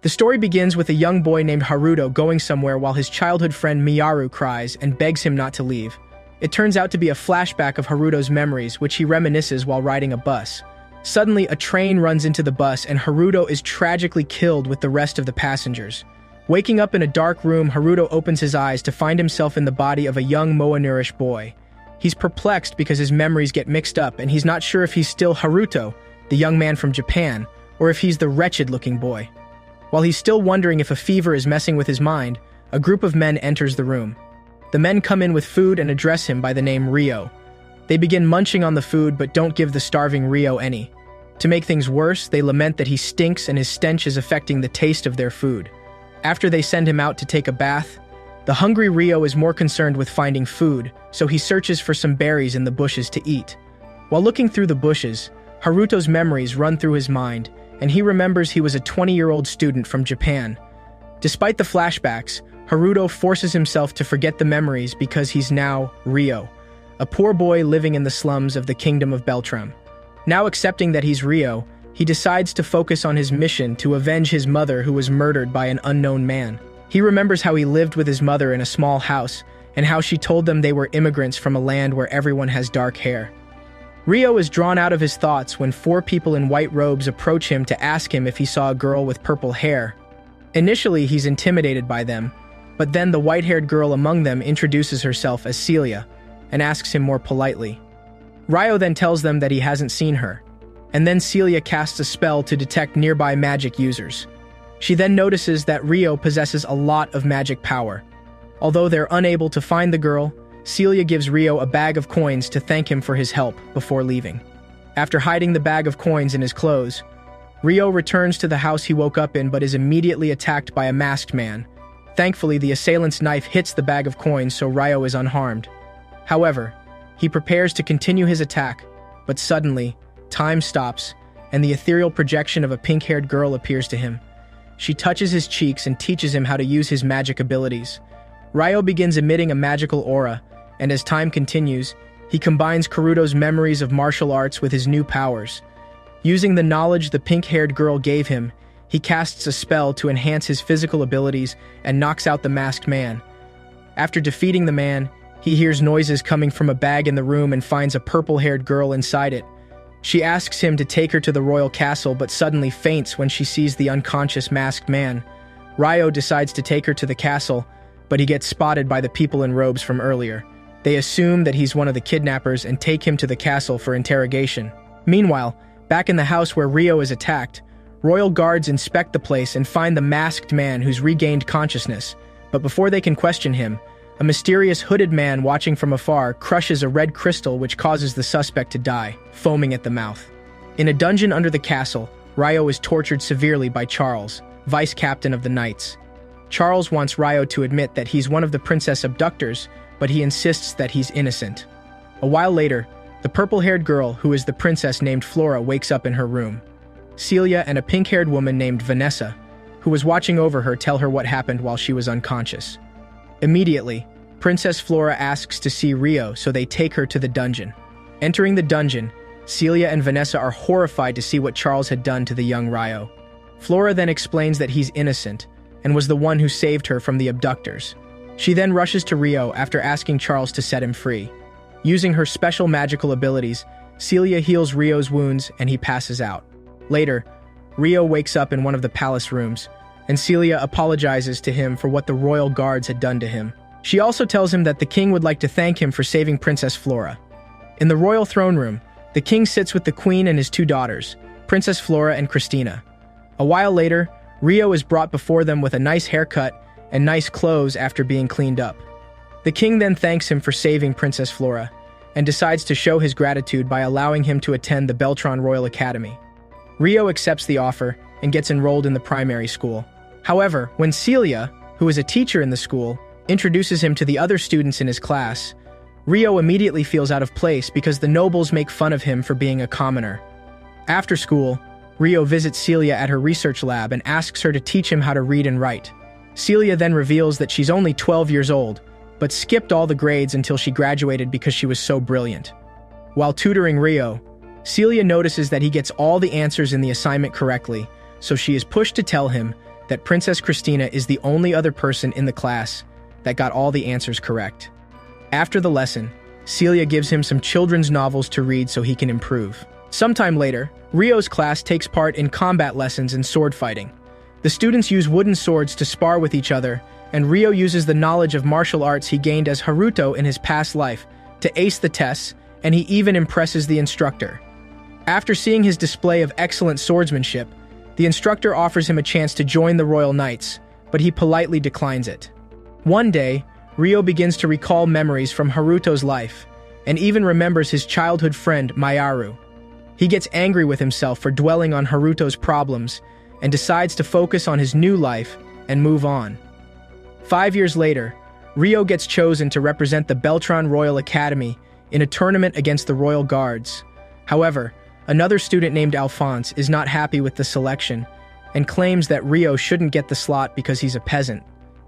The story begins with a young boy named Haruto going somewhere while his childhood friend Miyaru cries and begs him not to leave. It turns out to be a flashback of Haruto's memories, which he reminisces while riding a bus. Suddenly, a train runs into the bus and Haruto is tragically killed with the rest of the passengers. Waking up in a dark room, Haruto opens his eyes to find himself in the body of a young Moa-nourish boy. He's perplexed because his memories get mixed up and he's not sure if he's still Haruto, the young man from Japan, or if he's the wretched-looking boy. While he's still wondering if a fever is messing with his mind, a group of men enters the room. The men come in with food and address him by the name Ryo. They begin munching on the food but don't give the starving Ryo any. To make things worse, they lament that he stinks and his stench is affecting the taste of their food. After they send him out to take a bath, the hungry Ryo is more concerned with finding food, so he searches for some berries in the bushes to eat. While looking through the bushes, Haruto's memories run through his mind, and he remembers he was a 20-year-old student from Japan. Despite the flashbacks, Haruto forces himself to forget the memories because he's now Ryo, a poor boy living in the slums of the Kingdom of Beltram. Now accepting that he's Ryo, he decides to focus on his mission to avenge his mother who was murdered by an unknown man. He remembers how he lived with his mother in a small house, and how she told them they were immigrants from a land where everyone has dark hair. Ryo is drawn out of his thoughts when 4 people in white robes approach him to ask him if he saw a girl with purple hair. Initially, he's intimidated by them, but then the white-haired girl among them introduces herself as Celia and asks him more politely. Ryo then tells them that he hasn't seen her, and then Celia casts a spell to detect nearby magic users. She then notices that Ryo possesses a lot of magic power. Although they're unable to find the girl, Celia gives Ryo a bag of coins to thank him for his help before leaving. After hiding the bag of coins in his clothes, Ryo returns to the house he woke up in but is immediately attacked by a masked man. Thankfully, the assailant's knife hits the bag of coins, so Ryo is unharmed. However, he prepares to continue his attack, but suddenly, time stops, and the ethereal projection of a pink-haired girl appears to him. She touches his cheeks and teaches him how to use his magic abilities. Ryo begins emitting a magical aura, and as time continues, he combines Karuto's memories of martial arts with his new powers. Using the knowledge the pink-haired girl gave him, he casts a spell to enhance his physical abilities and knocks out the masked man. After defeating the man, he hears noises coming from a bag in the room and finds a purple-haired girl inside it. She asks him to take her to the royal castle but suddenly faints when she sees the unconscious masked man. Ryo decides to take her to the castle, but he gets spotted by the people in robes from earlier. They assume that he's one of the kidnappers and take him to the castle for interrogation. Meanwhile, back in the house where Ryo is attacked, royal guards inspect the place and find the masked man who's regained consciousness. But before they can question him, a mysterious hooded man watching from afar crushes a red crystal which causes the suspect to die, foaming at the mouth. In a dungeon under the castle, Ryo is tortured severely by Charles, vice captain of the Knights. Charles wants Ryo to admit that he's one of the princess abductors, but he insists that he's innocent. A while later, the purple-haired girl, who is the princess named Flora, wakes up in her room. Celia and a pink-haired woman named Vanessa, who was watching over her, tell her what happened while she was unconscious. Immediately, Princess Flora asks to see Ryo, so they take her to the dungeon. Entering the dungeon, Celia and Vanessa are horrified to see what Charles had done to the young Ryo. Flora then explains that he's innocent and was the one who saved her from the abductors. She then rushes to Ryo after asking Charles to set him free. Using her special magical abilities, Celia heals Ryo's wounds and he passes out. Later, Ryo wakes up in one of the palace rooms, and Celia apologizes to him for what the royal guards had done to him. She also tells him that the king would like to thank him for saving Princess Flora. In the royal throne room, the king sits with the queen and his 2 daughters, Princess Flora and Christina. A while later, Ryo is brought before them with a nice haircut and nice clothes after being cleaned up. The king then thanks him for saving Princess Flora, and decides to show his gratitude by allowing him to attend the Beltron Royal Academy. Ryo accepts the offer and gets enrolled in the primary school. However, when Celia, who is a teacher in the school, introduces him to the other students in his class, Ryo immediately feels out of place because the nobles make fun of him for being a commoner. After school, Ryo visits Celia at her research lab and asks her to teach him how to read and write. Celia then reveals that she's only 12 years old, but skipped all the grades until she graduated because she was so brilliant. While tutoring Ryo, Celia notices that he gets all the answers in the assignment correctly, so she is pushed to tell him that Princess Christina is the only other person in the class that got all the answers correct. After the lesson, Celia gives him some children's novels to read so he can improve. Sometime later, Rio's class takes part in combat lessons and sword fighting. The students use wooden swords to spar with each other, and Rio uses the knowledge of martial arts he gained as Haruto in his past life to ace the tests, and he even impresses the instructor. After seeing his display of excellent swordsmanship, the instructor offers him a chance to join the Royal Knights, but he politely declines it. One day, Rio begins to recall memories from Haruto's life, and even remembers his childhood friend Miyaru. He gets angry with himself for dwelling on Haruto's problems, and decides to focus on his new life and move on. 5 years later, Rio gets chosen to represent the Beltron Royal Academy in a tournament against the Royal Guards. However, another student named Alphonse is not happy with the selection and claims that Rio shouldn't get the slot because he's a peasant.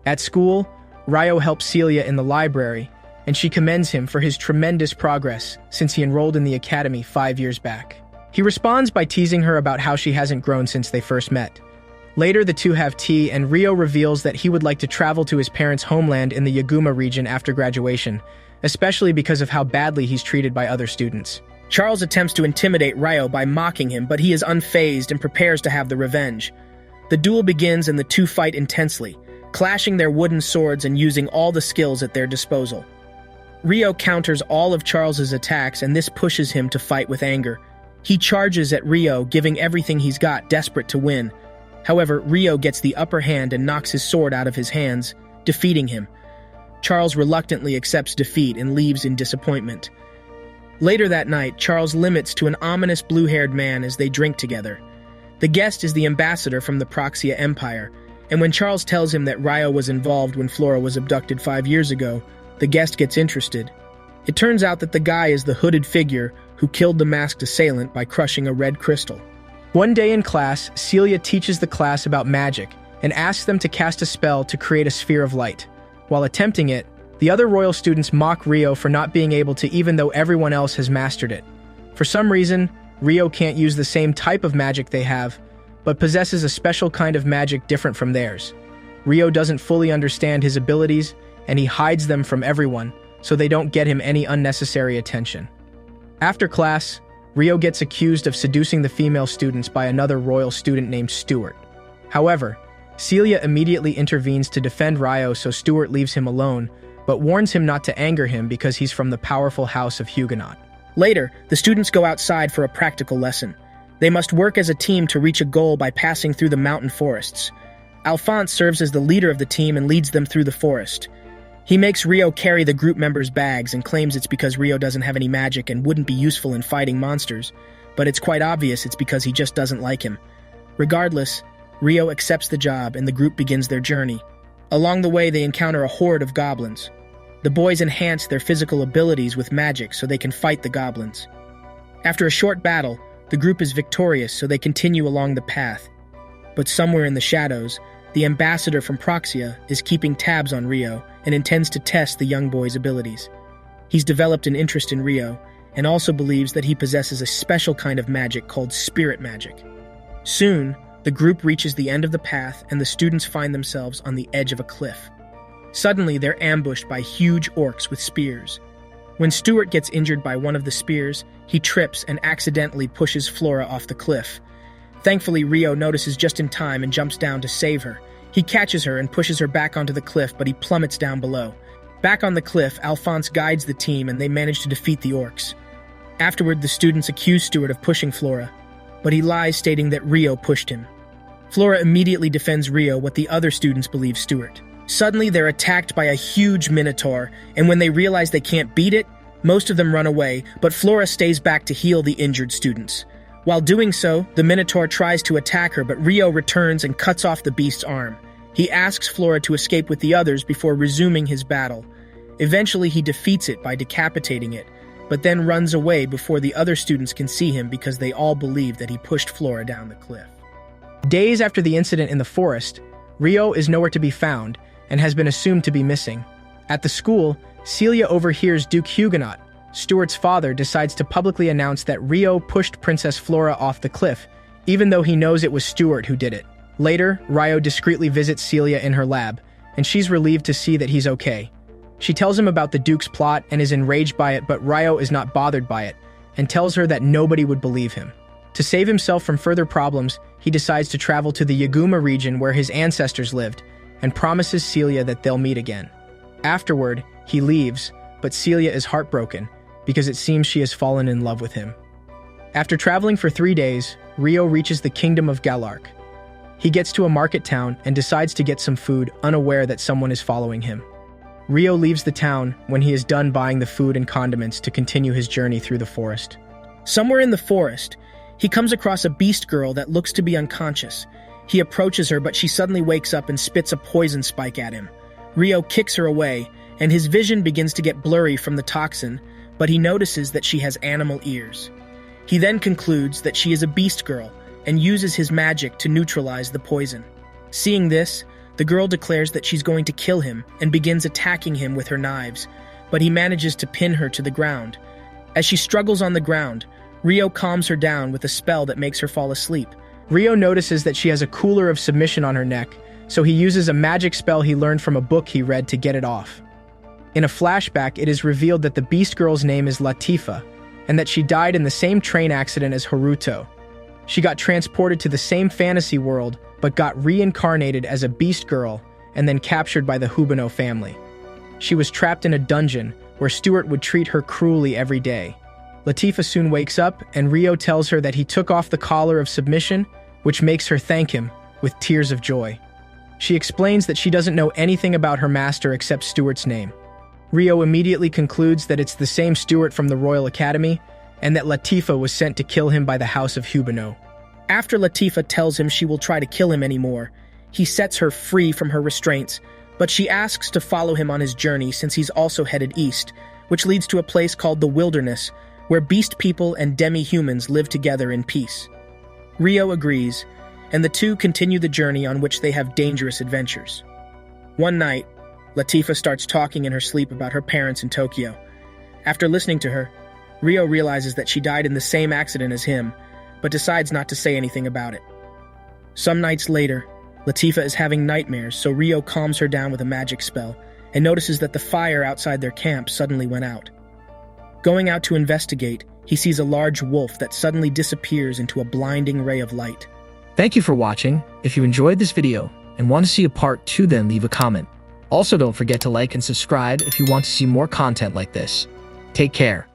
At school, Rio helps Celia in the library, and she commends him for his tremendous progress since he enrolled in the academy 5 years back. He responds by teasing her about how she hasn't grown since they first met. Later, the two have tea, and Rio reveals that he would like to travel to his parents' homeland in the Yaguma region after graduation, especially because of how badly he's treated by other students. Charles attempts to intimidate Rio by mocking him, but he is unfazed and prepares to have the revenge. The duel begins and the two fight intensely, clashing their wooden swords and using all the skills at their disposal. Rio counters all of Charles's attacks, and this pushes him to fight with anger. He charges at Rio, giving everything he's got, desperate to win. However, Rio gets the upper hand and knocks his sword out of his hands, defeating him. Charles reluctantly accepts defeat and leaves in disappointment. Later that night, Charles limits to an ominous blue-haired man as they drink together. The guest is the ambassador from the Proxia Empire, and when Charles tells him that Rio was involved when Flora was abducted 5 years ago, the guest gets interested. It turns out that the guy is the hooded figure who killed the masked assailant by crushing a red crystal. One day in class, Celia teaches the class about magic and asks them to cast a spell to create a sphere of light. While attempting it, the other royal students mock Rio for not being able to, even though everyone else has mastered it. For some reason, Rio can't use the same type of magic they have, but possesses a special kind of magic different from theirs. Rio doesn't fully understand his abilities, and he hides them from everyone, so they don't get him any unnecessary attention. After class, Rio gets accused of seducing the female students by another royal student named Stuart. However, Celia immediately intervenes to defend Rio, so Stuart leaves him alone, but warns him not to anger him because he's from the powerful house of Huguenot. Later, the students go outside for a practical lesson. They must work as a team to reach a goal by passing through the mountain forests. Alphonse serves as the leader of the team and leads them through the forest. He makes Rio carry the group members' bags and claims it's because Rio doesn't have any magic and wouldn't be useful in fighting monsters, but it's quite obvious it's because he just doesn't like him. Regardless, Rio accepts the job and the group begins their journey. Along the way, they encounter a horde of goblins. The boys enhance their physical abilities with magic so they can fight the goblins. After a short battle, the group is victorious, so they continue along the path. But somewhere in the shadows, the ambassador from Proxia is keeping tabs on Rio and intends to test the young boy's abilities. He's developed an interest in Rio and also believes that he possesses a special kind of magic called spirit magic. Soon, the group reaches the end of the path and the students find themselves on the edge of a cliff. Suddenly, they're ambushed by huge orcs with spears. When Stuart gets injured by one of the spears, he trips and accidentally pushes Flora off the cliff. Thankfully, Rio notices just in time and jumps down to save her. He catches her and pushes her back onto the cliff, but he plummets down below. Back on the cliff, Alphonse guides the team and they manage to defeat the orcs. Afterward, the students accuse Stuart of pushing Flora, but he lies, stating that Rio pushed him. Flora immediately defends Rio, what the other students believe Stuart. Suddenly, they're attacked by a huge minotaur, and when they realize they can't beat it, most of them run away, but Flora stays back to heal the injured students. While doing so, the minotaur tries to attack her, but Rio returns and cuts off the beast's arm. He asks Flora to escape with the others before resuming his battle. Eventually, he defeats it by decapitating it, but then runs away before the other students can see him because they all believe that he pushed Flora down the cliff. Days after the incident in the forest, Rio is nowhere to be found and has been assumed to be missing. At the school, Celia overhears Duke Huguenot, Stuart's father, decides to publicly announce that Rio pushed Princess Flora off the cliff, even though he knows it was Stuart who did it. Later, Ryo discreetly visits Celia in her lab, and she's relieved to see that he's okay. She tells him about the Duke's plot and is enraged by it, but Ryo is not bothered by it, and tells her that nobody would believe him. To save himself from further problems, he decides to travel to the Yaguma region where his ancestors lived, and promises Celia that they'll meet again. Afterward, he leaves, but Celia is heartbroken, because it seems she has fallen in love with him. After traveling for 3 days, Ryo reaches the kingdom of Galark. He gets to a market town and decides to get some food, unaware that someone is following him. Ryo leaves the town when he is done buying the food and condiments to continue his journey through the forest. Somewhere in the forest, he comes across a beast girl that looks to be unconscious. He approaches her, but she suddenly wakes up and spits a poison spike at him. Ryo kicks her away, and his vision begins to get blurry from the toxin, but he notices that she has animal ears. He then concludes that she is a beast girl, and uses his magic to neutralize the poison. Seeing this, the girl declares that she's going to kill him and begins attacking him with her knives, but he manages to pin her to the ground. As she struggles on the ground, Ryo calms her down with a spell that makes her fall asleep. Ryo notices that she has a cooler of submission on her neck, so he uses a magic spell he learned from a book he read to get it off. In a flashback, it is revealed that the beast girl's name is Latifa, and that she died in the same train accident as Haruto. She got transported to the same fantasy world, but got reincarnated as a beast girl and then captured by the Hubino family. She was trapped in a dungeon where Stuart would treat her cruelly every day. Latifa soon wakes up, and Ryo tells her that he took off the collar of submission, which makes her thank him with tears of joy. She explains that she doesn't know anything about her master except Stuart's name. Ryo immediately concludes that it's the same Stuart from the Royal Academy, and that Latifa was sent to kill him by the House of Hubino. After Latifa tells him she will try to kill him anymore, he sets her free from her restraints, but she asks to follow him on his journey since he's also headed east, which leads to a place called the Wilderness, where beast people and demi-humans live together in peace. Ryo agrees, and the two continue the journey on which they have dangerous adventures. One night, Latifa starts talking in her sleep about her parents in Tokyo. After listening to her, Ryo realizes that she died in the same accident as him, but decides not to say anything about it. Some nights later, Latifa is having nightmares, so Ryo calms her down with a magic spell, and notices that the fire outside their camp suddenly went out. Going out to investigate, he sees a large wolf that suddenly disappears into a blinding ray of light. Thank you for watching. If you enjoyed this video and want to see a part 2, then leave a comment. Also, don't forget to like and subscribe if you want to see more content like this. Take care.